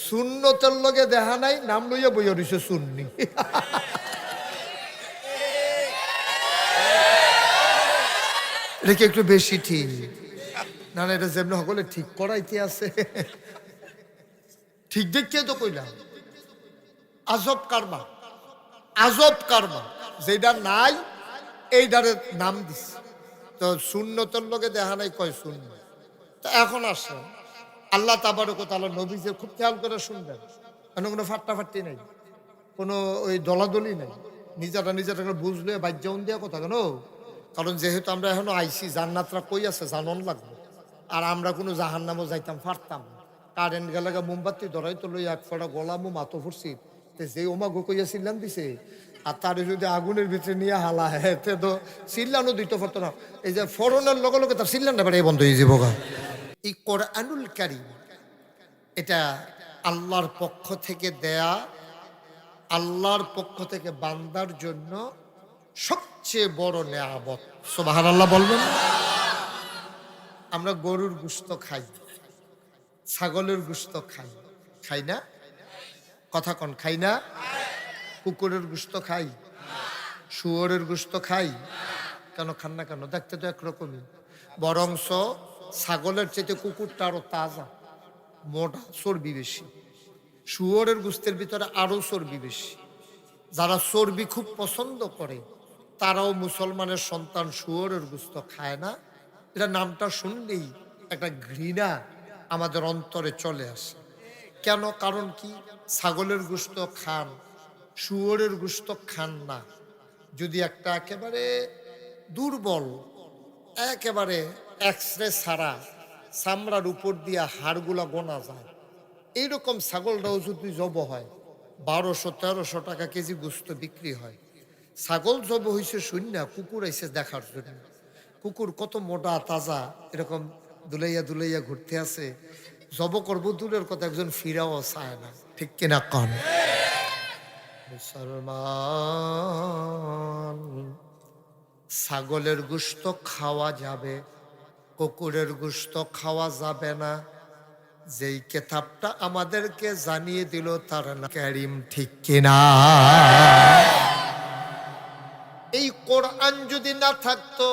সুন্নতের লগে দেখা নাই, নাম লইয়া বইয়া রইছে সুন্নি। এটা কি একটু বেশি ঠিক না? না, এটা যেমন সকলে ঠিক করাইতে আছে, ঠিক দেখিয়ে তো কইলাম। আজব কারবা, আজব কারবা, যেটা নাই এইটারে নাম দিছে। তো সুন্নতের লগে দেখা নাই কয় শূন্য। তো এখন আসেন, আল্লাহ তাবারক ওয়া তাআলা নবী যে খুব খেয়াল করে শুনবেন, কোনো ফাট্টাফাট্টি নাই, কোনো ওই দলাদলি নাই, নিজেরা বুঝলে বাজ্যাউন দেওয়া কথা কেন। কারণ যেহেতু আমরা এখনো আইসি, জান্নাতরা কই আছে জানন লাগবে। আর আমরা কোনো জাহান্নামও যাইতাম পারতাম না। কারেন্ট গেলে মোমবাতি ধরাই তো লই এক ফোঁটা গলামো মাতো ফুরছি, যে ওমা গো কইয়া চিল্লান দিছে। আর তারে যদি আগুনের ভিতরে নিয়ে হালা হেতে তো চিল্লানো দিতে পারতো না। এই যে ফরনের লগে লগে তার চিল্লান ব্যাপারে বন্ধ হয়ে যাবো। এই কোরআনুল কারীম এটা আল্লাহর পক্ষ থেকে দেয়া, আল্লাহর পক্ষ থেকে বান্দার জন্য সবচেয়ে বড় নেয়ামত। সুবহানাল্লাহ বলবেন। আমরা গরুর গোশত খাই, ছাগলের গোশত খাই, খাই না? কথা কন, খাই না? কুকুরের গোশত খাই, শুয়োরের গোশত খাই। কেন খান না কেন? দেখতে তো একরকমই, বরংস ছাগলের চাইতে কুকুরটা আরো তাজা, মোটা, চর্বি বেশি। শুয়োরের গোশতের ভিতরে আরো চর্বি বেশি। যারা চর্বি খুব পছন্দ করে তারাও মুসলমানের সন্তান শুয়োরের গোশত খায় না। এটা নামটা শুনলেই একটা ঘৃণা আমাদের অন্তরে চলে আসে। কেন? কারণ কি? ছাগলের গোশত খান, শুয়োরের গোশত খান না। যদি একটা একেবারে দুর্বল, একেবারে এক্সরে ছাড়া চামড়ার উপর দিয়া হাড়গুলা গোনা যায়, এইরকম ছাগলটাও যদি জব হয় 1200-1300 টাকা কেজি গোশত বিক্রি হয়। ছাগল জব হয়েছে শূন্য, কুকুর আইসে দেখার জন্য। কুকুর কত মোটা তাজা, এরকম দুলাইয়া দুলাইয়া ঘুরতে আছে, জব করবো দূরের কথা, একজন ফিরাও চায় না। ঠিক কিনা কন? মুসলমান, ছাগলের গোশত খাওয়া যাবে, কুকুরের গোশত খাওয়া যাবে না। যেই কেতাবটা আমাদেরকে জানিয়ে দিল তার নাম কারীম। ঠিক কিনা? এই কোরআন যদি না থাকতো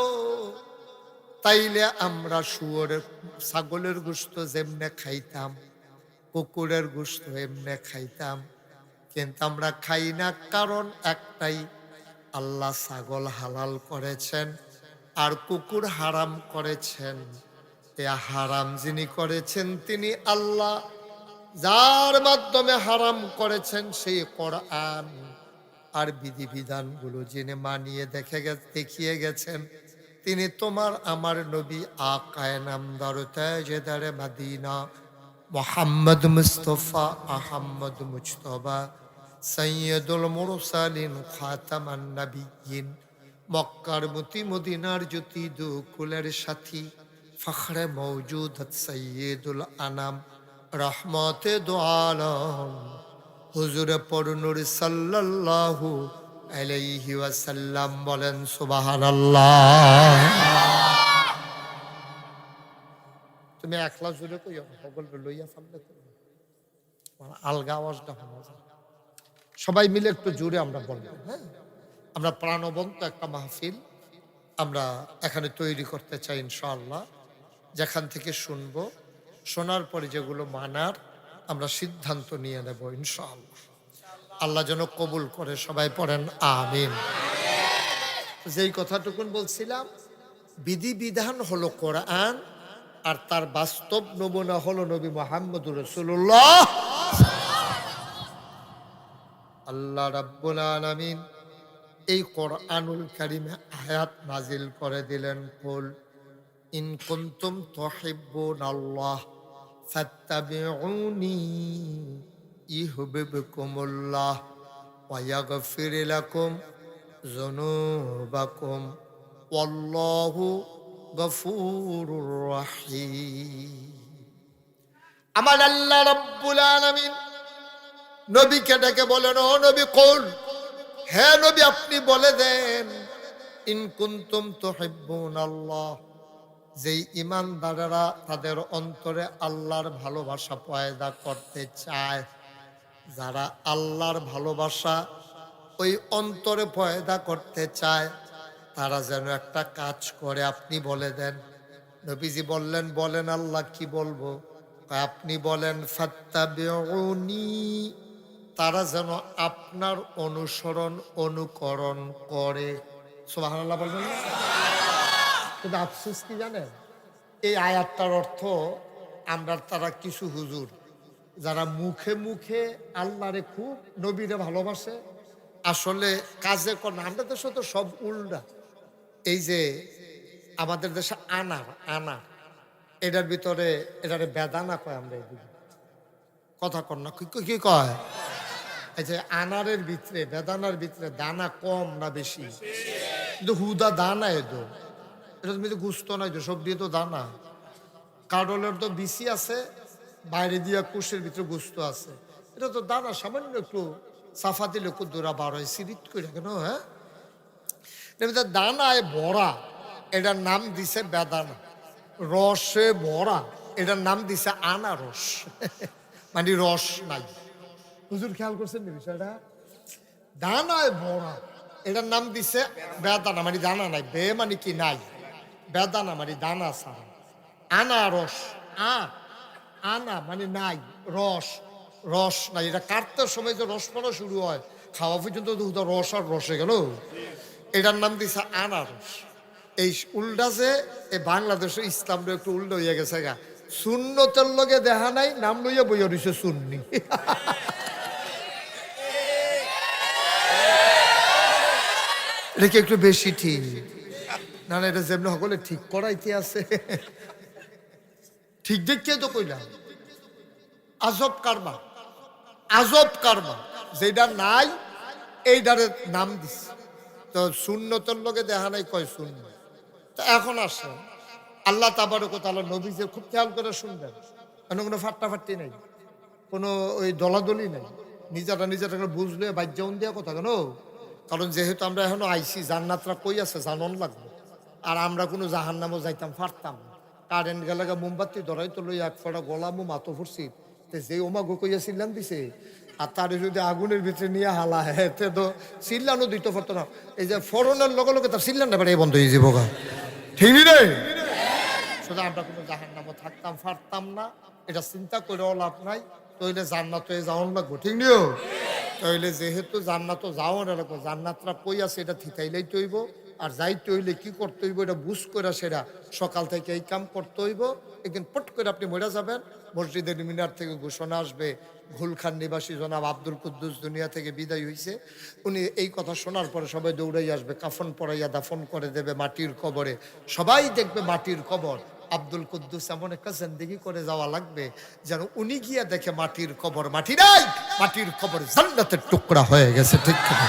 তাইলে আমরা শুয়োরের, ছাগলের গোশত যেমনে খাইতাম, কুকুরের গোশত এমনে খাইতাম। কিন্তু আমরা খাই না, কারণ একটাই, আল্লাহ ছাগল হালাল করেছেন আর কুকুর হারাম করেছেন। এ হারাম যিনি করেছেন তিনি আল্লাহ, যার মাধ্যমে হারাম করেছেন সেই কোরআন আর বিধিবিধানগুলো যিনি মানিয়ে দেখিয়ে গেছেন তিনি তোমার আমার নবী আকায়ে নামদার তাজদারে মদিনা মুহাম্মদ মুস্তাফা আহমদ মুজতবা সৈয়দুল মুরসালিন খাতামান নবিয়্যিন, মক্কার মতি মদিনার জ্যোতি দুকুলের সাথী, ফখরে মওজুদত সৈয়দুল আনাম রহমতে দো আলম হুজুরে পরনুর সাল্লাল্লাহু আলাইহি ওয়াসাল্লাম। বলেন সুবহানাল্লাহ। তুমি একলা জুড়ে কইও, সকল লইয়া ফাললে আলগা আওয়াজটা শোনা যায়। সবাই মিলে একটু জোরে আমরা বলবো। হ্যাঁ, আমরা প্রাণবন্ত একটা মাহফিল আমরা এখানে তৈরি করতে চাই ইনশাআল্লাহ। যেখান থেকে শুনবো, শোনার পরে যেগুলো মানার আমরা সিদ্ধান্ত নিয়ে নেব ইনশাআল্লাহ। আল্লাহ যেন কবুল করে, সবাই পড়েন আমিন। যেই কথাটুকুন বলছিলাম, বিধিবিধান হলো কোরআন আর তার বাস্তব নমুনা হলো নবী মুহাম্মদুর রাসূলুল্লাহ। আল্লাহ রাব্বুল আলামিন এই কোরআনুল কারীমে আয়াত নাজিল করে দিলেন, কুল ইন কুনতুম তুহিব্বুনাল্লাহ ফাত্তাবিউনি ইউহিব্বুকুমুল্লাহ ওয়া ইয়াগফির লাকুম যুনুবাকুম ওয়াল্লাহু গফুরুর রহিম। আমার আল্লাহ রাব্বুল আলামিন নবীকে ডেকে বলেন, ও নবী কুল, হে নবী আপনি বলে দেন, ইন কুনতুম তুহিব্বুনাল্লাহ, যেই ইমানদারেরা তাদের অন্তরে আল্লাহর ভালোবাসা পয়দা করতে চায়, যারা আল্লাহর ভালোবাসা ওই অন্তরে পয়দা করতে চায়, তারা যেন একটা কাজ করে। আপনি বলে দেন। নবীজি বললেন, বলেন আল্লাহ কি বলবো? আপনি বলেন ফাত্তাবিউনি, তারা যেন আপনার অনুসরণ অনুকরণ করে। সুবহানাল্লাহ বলবেন না? কিন্তু আফসোস কি জানেন, এই আয়াতটার অর্থ আমরা তারা কিছু হুজুর যারা মুখে মুখে আল্লাহরে খুব নবীরে ভালোবাসে, আসলে কাজে করে না। আমাদের দেশে তো সব উল্টা। এই যে আমাদের দেশে আনার আনার এটার ভিতরে এটারে বেদানা কয়, আমরা এদিকে কথা কর না, কি কয়? এই যে আনারের ভিতরে বেদানার ভিতরে দানা কম না বেশি? কিন্তু হুদা দানা এদো, এটা তুমি তো গুস্ত নাই তো, সব দিয়ে তো দানা। কাডলের তো বিসি আছে, বাইরে দিয়া কুশের ভিতরে গুস্ত আছে, এটা তো দানা। সামান্য একটু সাফা দিলে কুদ্দুরা বার হয় সিরিট করে কেন? হ্যাঁ, দানায় ভরা, এটার নাম দিছে বেদানা। রসে ভরা, এটার নাম দিছে আনারস। মানে রস নাই। হুজুর খেয়াল করছেন না বিষয়টা? দানায় ভরা, এটার নাম দিছে বেদানা, মানে দানা নাই। বে মানে কি নাই, বেদানা মানে দানা ছাড়া। আনারস, আনা মানে নাই, রস, রস নাই। এটা কাটতে সময় যে রস পড়া শুরু হয়, খাওয়া পর্যন্ত রস আর রসে গেল, এটার নাম দিছে আনারস। এই উল্টা যে এই বাংলাদেশে ইসলামটা একটু উল্টো হইয়া গেছে গা। সুন্নতের লগে দেখা নাই, নাম লইয়া বইয়া রইছে সুন্নি। এটা কি একটু বেশি ঠিক না? এটা যেমন সকলে ঠিক করাইতে আছে, ঠিক দেখিয়ে তো কইলাম। আজব কারবা, আজব কারবা। যেটা নাই এইটারে নাম দিছে। তো সুন্নতের লগে দেখা নাই কয় শূন্য। তা এখন আসে আল্লাহ তাবারক ওয়া তাআলা নবীকে খুব খেয়াল করে শুনবেন। কোনো ফাট্টাফাট্টি নেই, কোনো ওই দলাদলি নেই। নিজেরা বুঝলে বাজ্যাউন দেওয়া কথা কেন? কারণ যেহেতু আমরা এখনো আইসি, জান্নাতরা কই আছে জানন লাগবে। আর আমরা কোনো জাহান্নামও যাইতাম পারতাম না। কারেন্ট গেলে মোমবাতি ধরাই তো লই এক ফোঁটা গোলামও মাতো ফুরছি, যে ওমা গো কইয়া চিল্লান দিছে। আর তারে যদি আগুনের ভিতরে নিয়ে হালা হেতে তো চিল্লানো দিতে পারতো না। এই যে ফোড়নের লগে লগে তার চিল্লান না এই বন্ধ হয়ে যাবো গা, ঠিক রে? শুধু আমরা কোনো জাহান্নামও থাকতাম পারতাম না, এটা চিন্তা করেও লাভ নাই। তইলে জান্নাতে যাওয়ান লাগবো, ঠিক নিও? তাইলে যেহেতু জান্নাত যাওয়ার লাগবো, জান্নাতরা কই আছে এটা থিতাইলেই তৈব। আর যাইতে হইলে কি করতে হইব এটা বুঝ করে সেটা সকাল থেকে এই কাম করতে হইব। একদিন পট করে আপনি মরে যাবেন, মসজিদের মিনার থেকে ঘোষণা আসবে ঘুলখান নিবাসী জনাব আব্দুল কুদ্দুস দুনিয়া থেকে বিদায় হইছে। উনি এই কথা শোনার পরে সবাই দৌড়াই আসবে, কাফন পরাইয়া দাফন করে দেবে মাটির কবরে। সবাই দেখবে মাটির কবর। আব্দুল কুদ্দুস এমন একটা জিন্দেগি করে যাওয়া লাগবে যেন উনি গিয়া দেখে মাটির কবর মাটি নাই, মাটির কবর জান্নাতের টুকরা হয়ে গেছে, ঠিক কিনা?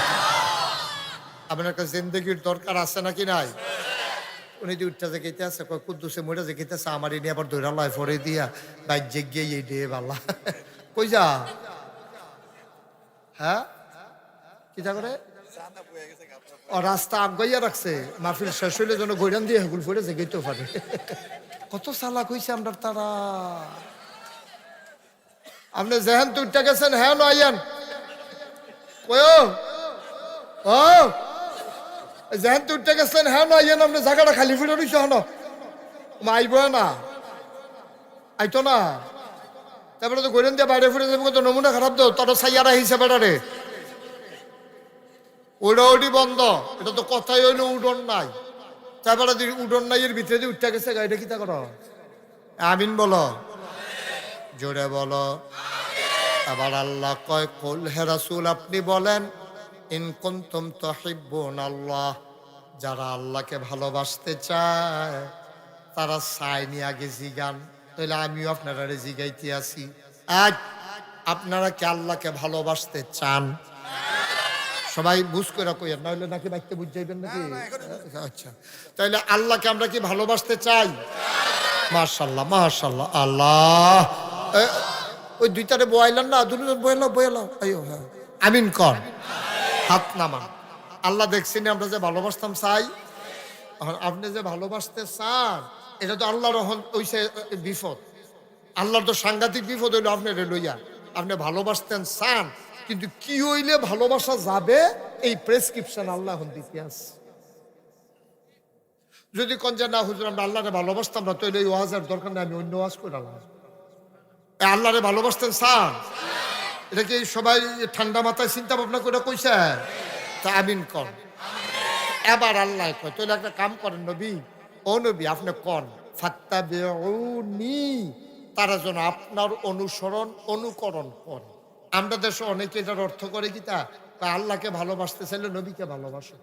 আপনার একটা জিন্দেগির দরকার আছে নাকি নাই? উনি যে উঠটা যেতে আছে কুদ্দুসে মরে যেতেছে, আমার এনে আবার দৈরাল্লায় ফরে দিয়া বাইর যে গিয়ে এই ডে বাল্লা কই যা। হ্যাঁ, কি তা করে ও রাস্তা আগাইয়া রাখছে, মাহফিল শেষ হইলে যেন গৈরান দিয়ে হেগুল ফরে যেতেও পারে। কত চালাক হইছে আমরা তারা। আপনি যেহেন তো উঠটা গেছেন, হ্যাঁ নয়ান ও যেহেন তো উঠতে গেছেন, হ্যাঁ নয়ান আপনি জায়গাটা খালি ফিরে রইছ হন আইব না, আইতো না। তারপরে তো গৈরান দিয়ে বাইরে ফিরে যাবো, তো নমুনা খারাপ তো তোর সাইয়ারা হিসেবে রে ওটা ওটি বন্ধ। এটা তো কথাই হইলো উডন নাই। তারপরে উডন নাই এর ভিতরে দিয়ে উঠতে গেছে গাড়িটা কি তা করো? আমিন বলো, জোরে বলো। আবার আল্লাহ কয় কুল হে রাসূল আপনি বলেন ইন কুনতুম তুহিব্বুনাল্লাহ, যারা আল্লাহকে ভালোবাসতে চায় তারা চায়নি আগে জিগান। তাহলে আমিও আপনারা জিগাইতে আছি, আজ আপনারা কি আল্লাহকে ভালোবাসতে চান? সবাই বুঝ করে কইেন, নইলে নাকি বাইতে বুঝ যাইবেন নাকি? আচ্ছা, তাইলে আল্লাহকে আমরা কি ভালোবাসতে চাই? মাশাআল্লাহ মাশাআল্লাহ। আল্লাহ ওই দুইটারে বয়াইলেন না, দুজন বয়ালাও আইও। হ্যাঁ আমিন কর, হাত নামান। আল্লাহ দেখছেন আমরা যে ভালোবাসতাম চাই। এখন আপনি যে ভালোবাসতে চান এটা তো আল্লাহর ওইসে বিপদ। আল্লাহর তো সাংঘাতিক বিপদ হইলো আপনার লইয়া। আপনি ভালোবাসতেন চান, কিন্তু কি হইলে ভালোবাসা যাবে এই প্রেসক্রিপশন আল্লাহ দিতে আছে। যদি কোন যে না হুজুর আমরা আল্লাহরে ভালোবাসতাম না, তাহলে এই ওয়াজের দরকার নেই, আমি অন্য ওয়াজ করে আল্লাহরে ভালোবাসতেন চান। এটা কি সবাই ঠান্ডা মাথায় চিন্তা ভাবনা করে কইছে? তা আমিন কর। এবার আল্লাহ কয় তাহলে একটা কাম করেন নবী, ও নবী আপনি কন ফাত্তাবিউনি, তারা যেন আপনার অনুসরণ অনুকরণ করে। আমরা দেশে অনেকে এটার অর্থ করে কি তা আল্লাহকে ভালোবাসতে চাইলে নবীকে ভালোবাসে।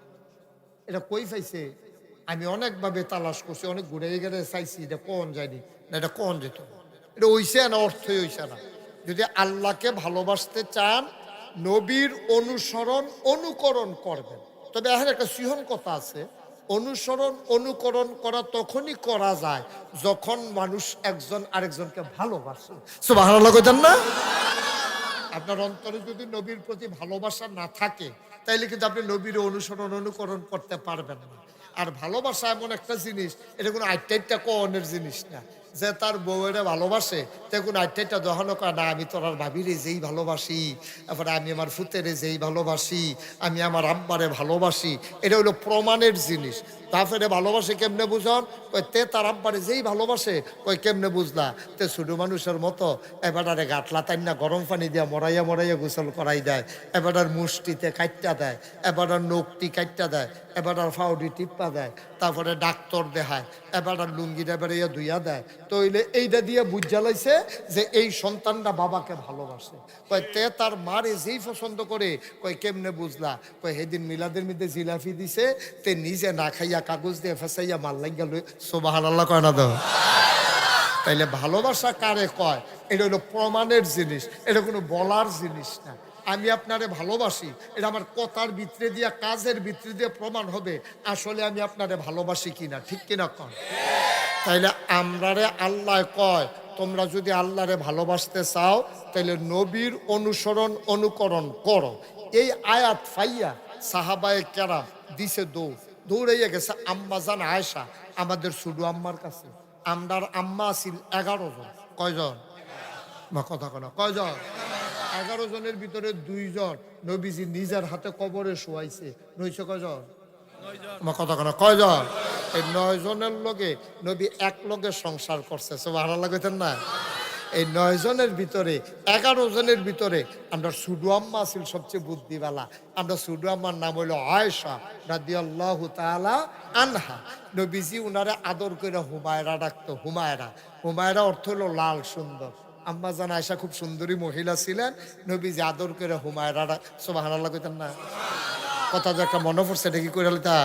এটা কই পাইছে? আমি অনেকভাবে তালাশ করছি, অনেক ঘুরে গেলে চাইছি, এটা কোন যায়নি না, এটা কোন যেত, এটা হইছে না, অর্থই হইছে না। যদি আল্লাহকে ভালোবাসতে চান নবীর অনুসরণ অনুকরণ করবেন। তবে এখন একটা সিহন কথা আছে, অনুসরণ অনুকরণ করা তখনই করা যায় যখন মানুষ একজন আরেকজনকে ভালোবাসে। সুবহানাল্লাহ কইতেন না? আপনার অন্তরে যদি নবীর প্রতি ভালোবাসা না থাকে তাইলে কিন্তু আপনি নবীর অনুসরণ অনুকরণ করতে পারবেন না। আর ভালোবাসা এমন একটা জিনিস, এটা কোনো আইটাইটা কনের জিনিস না যে তার বউয়েরা ভালোবাসে তে কোনো আইটাইটা দহনো করে না। আমি তোর ভাবিরে যেই ভালোবাসি, তারপরে আমি আমার ফুতেরে যেই ভালোবাসি, আমি আমার আব্বারে ভালোবাসি, এটা হলো প্রমাণের জিনিস। তারপরে ভালোবাসে কেমনে বুঝন? ওই তে তার আব্বারে যেই ভালোবাসে ওই কেমনে বুঝলা? তে ছোটো মানুষের মতো এবারে গাটলা তাই না গরম পানি দিয়া মরাইয়া মরাইয়া গোসল করাই দেয়, এবার মুষ্টিতে কাটটা দেয়, এবার নখটি কাটটা দেয়, এবার ফাউডি টিপ্পা দেয়, তারপরে ডাক্তার দেখায়, এবার লুঙ্গিটা বেড়াইয়া ধুইয়া দেয়। তো হইলে এইটা দিয়ে বুঝা লাইছে যে এই সন্তানটা বাবাকে ভালোবাসে। কয় তে তার মারে যেই পছন্দ করে, কয় কেমনে বুঝলা? কয় সেদিন মিলাদের মধ্যে জিলাফি দিছে, তে নিজে না খাইয়া কাগজ দিয়ে ফেসাইয়া মাল লাগিয়া লই। সুবহানাল্লাহ কয় না? তো তাইলে ভালোবাসা কারে কয়? এটা হলো প্রমাণের জিনিস, এটা কোনো বলার জিনিস না। আমি আপনারে ভালোবাসি, এটা আমার কথার ভিতরে দিয়া কাজের ভিতরে দিয়ে প্রমাণ হবে আসলে আমি আপনারে ভালোবাসি কিনা, ঠিক কিনা কয়? তাইলে আমরারে আল্লাহ কয় তোমরা যদি আল্লাহরে ভালোবাসতে চাও তাইলে নবীর অনুসরণ অনুকরণ করো। এই আয়াত ফাইয়া সাহাবায়ে কেরাম দিছে দৌড়াইয়া গেছে আম্মা জান আয়েশা, আমাদের শুধু আম্মার কাছে। আমরার আম্মা আছিল 11 জন। কয়জন? বা কথা কনা কয়জন? 11 জনের ভিতরে 2 জন নবীজি নিজের হাতে কবরে শোয়াইছে। নইছে কয়জন? আমার কথা কনা কয়জন? এই 9 জনের লগে নবী এক লগে সংসার করছে। সুবহানাল্লাহ কইতেন না? এই 9 জনের ভিতরে 11 জনের ভিতরে আমরা শুধু আম্মা ছিল সবচেয়ে বুদ্ধিওয়ালা। আমরা শুধু আম্মার নাম হইল আয়েশা রাদিয়াল্লাহু তাআলা আনহা। নবীজি উনারে আদর করে হুমায়রা ডাকতো। হুমায়রা, হুমায়রা অর্থ হলো লাল সুন্দর। আম্মা জান আয়েশা খুব সুন্দরী মহিলা ছিলেন, নবীজি আদর করে হুমায়রা ডাক। সুবহানাল্লাহ কইতেন না? কথা যে একটা মনে পড়ছে, এটা কি করে তা?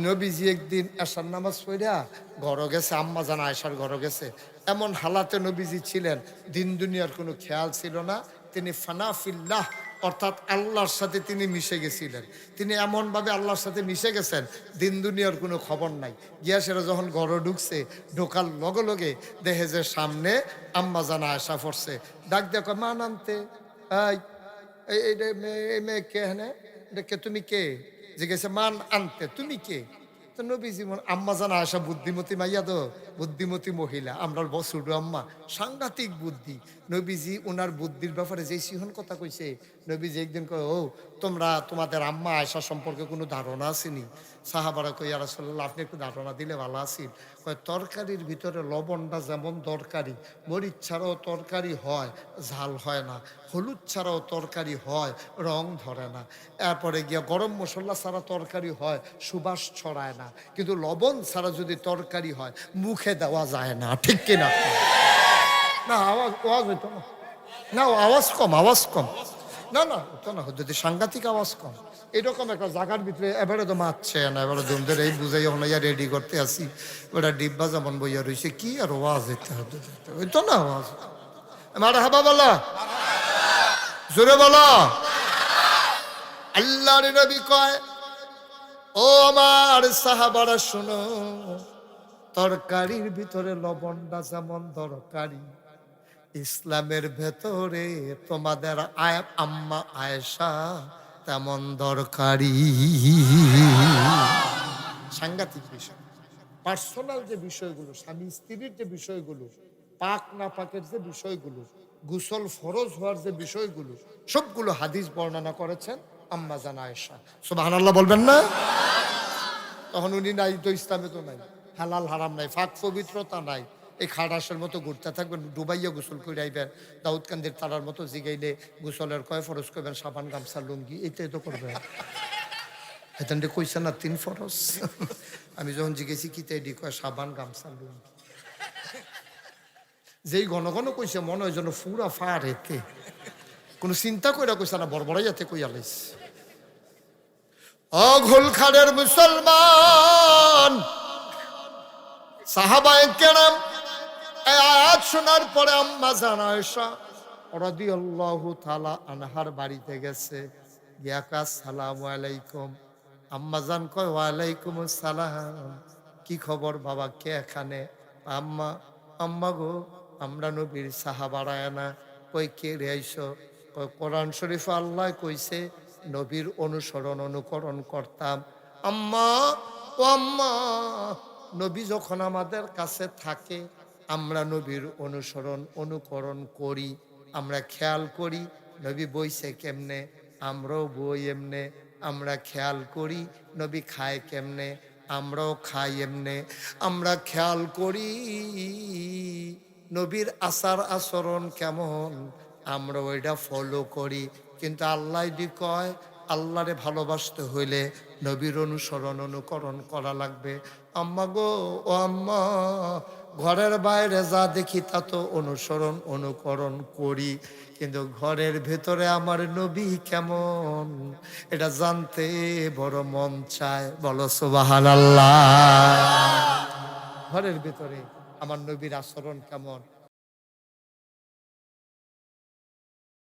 নবীজি একদিন এশার নামাজ পড়া ঘর গেছে, আম্মা জান আয়েশার ঘর গেছে। এমন হালাতে নবীজি ছিলেন, দিন দুনিয়ার কোনো খেয়াল ছিল না। তিনি ফানাফিল্লাহ অর্থাৎ আল্লাহর সাথে তিনি মিশে গেছিলেন। তিনি এমনভাবে আল্লাহর সাথে মিশে গেছেন, দিন দুনিয়ার কোনো খবর নাই। গিয়া সেরা যখন ঘরে ঢুকছে, ঢোকার লগে লগে দেখে যে সামনে আম্মা জান আয়েশা পড়ছে। ডাক দেখো মা নামতে, এই মেয়ে কে? হ্যাঁ কে? তুমি কে? জিজ্ঞেসে মান আনতে, তুমি কে? তো নবীজি আম্মা জান আয়েশা বুদ্ধিমতী মাইয়া, তো বুদ্ধিমতী মহিলা। আমরা বসুডু আম্মা সাংঘাতিক বুদ্ধি। নবীজি ওনার বুদ্ধির ব্যাপারে যেই সিহন কথা কইছে, নবীজি একদিন কয় ও তোমরা তোমাদের আম্মা আয়েশা সম্পর্কে কোনো ধারণা আসেনি? সাহাবারা কই ইয়া রাসূলুল্লাহ আপনি একটু ধারণা দিলে ভালো আছিল। কয় তরকারির ভিতরে লবণটা যেমন দরকারি, মরিচ ছাড়াও তরকারি হয় ঝাল হয় না, হলুদ ছাড়াও তরকারি হয় রং ধরে না, এরপরে গিয়া গরম মশলা ছাড়া তরকারি হয় সুবাস ছড়ায় না, কিন্তু লবণ ছাড়া যদি তরকারি হয় মুখে দেওয়া যায় না, ঠিক কিনা? না আওয়াজ হইতো না, না আওয়াজ কম, আওয়াজ কম, না না হতো না, যদি সাংঘাতিক আওয়াজ কম। এরকম একটা জায়গার ভিতরে এবারে তো মারছে না, এবারে ধুমদের এই বুঝাই হইয়া রেডি করতে আসি, ওটা ডিব্বা যেমন বইয়া রয়েছে, কি আর আওয়াজ হইতে হতো, হইতো না আওয়াজ। মারা হাবা বলা, জোরে বলো। আল্লাহর নবী কয় ও আমার সাহাবারা শোনো, তরকারির ভিতরে লবণটা যেমন দরকারি, ইসলামের ভেতরে তোমাদের আম্মা আয়েশা তেমন দরকারি। সাংঘাতিক বিষয়। পার্সোনাল যে বিষয়গুলো, স্বামী স্ত্রীর যে বিষয়গুলো, পাক না পাকের যে বিষয়গুলো, গোসল ফরজ হওয়ার যে বিষয়গুলো, সবগুলো হাদিস বর্ণনা করেছেন আম্মা জান আয়েশা। সুবহানাল্লাহ বলবেন না? তখন উনি নাই তো, ইসলামে তো নাই, হালাল হারাম নাই, ফাঁক পবিত্রতা নাই, এই খাটাসের মতো ঘুরতে থাকবেন, ডুবাইয়া গোসল করে আইবেন, দাউদকান্দির তারার মতো জিগাইলে গোসলের কয় ফরজ করবেন, সাবান গামছা লুঙ্গি, এইটাই তো করবেন। হেতান কইছে না 3 ফরজ। আমি যখন জিজ্ঞেসি কি তাই কয় সাবান গামছা লুঙ্গি। যেই ঘন ঘন কইছে মনে হয় যেন ফুরা ফার হেতে, কোনো চিন্তা কইরা কইছে না, বড়বড়াই যাতে কইয়া লাইছে। অঘোলখাড়ের মুসলমান সাহাবায়ে কেরাম এই আয়াত শোনার পরে আম্মা জান আয়েশা রাদিয়াল্লাহু তাআলা আনহার বাড়িতে গেছে, গিয়া কয় আসসালামু আলাইকুম। আম্মা জান কয় ওয়ালাইকুম আসসালাম, কি খবর বাবা, কে এখানে? আম্মা, আম্মা গো, আমরা নবীর সাহাবারা না। কই কে রে আইছো? কই কোরআন শরীফে আল্লাহ কইছে নবীর অনুসরণ অনুকরণ করতাম। আম্মা, ও আম্মা, নবী যখন আমাদের কাছে থাকে আমরা নবীর অনুসরণ অনুকরণ করি, আমরা খেয়াল করি নবী বইছে কেমনে, আমরাও বই এমনে, আমরা খেয়াল করি নবী খায় কেমনে, আমরাও খাই এমনে, আমরা খেয়াল করি নবীর আচার আচরণ কেমন, আমরা ওইটা ফলো করি। কিন্তু আল্লাহ দি কয় আল্লাহরে ভালোবাসতে হইলে নবীর অনুসরণ অনুকরণ করা লাগবে। আম্মা গো, ও আম্মা, ঘরের বাইরে যা দেখি তা তো অনুসরণ অনুকরণ করি, কিন্তু ঘরের ভেতরে আমার নবী কেমন এটা জানতে বড় মন চায়। বলো সুবহানাল্লাহ। ঘরের ভেতরে আমার নবীর আচরণ কেমন,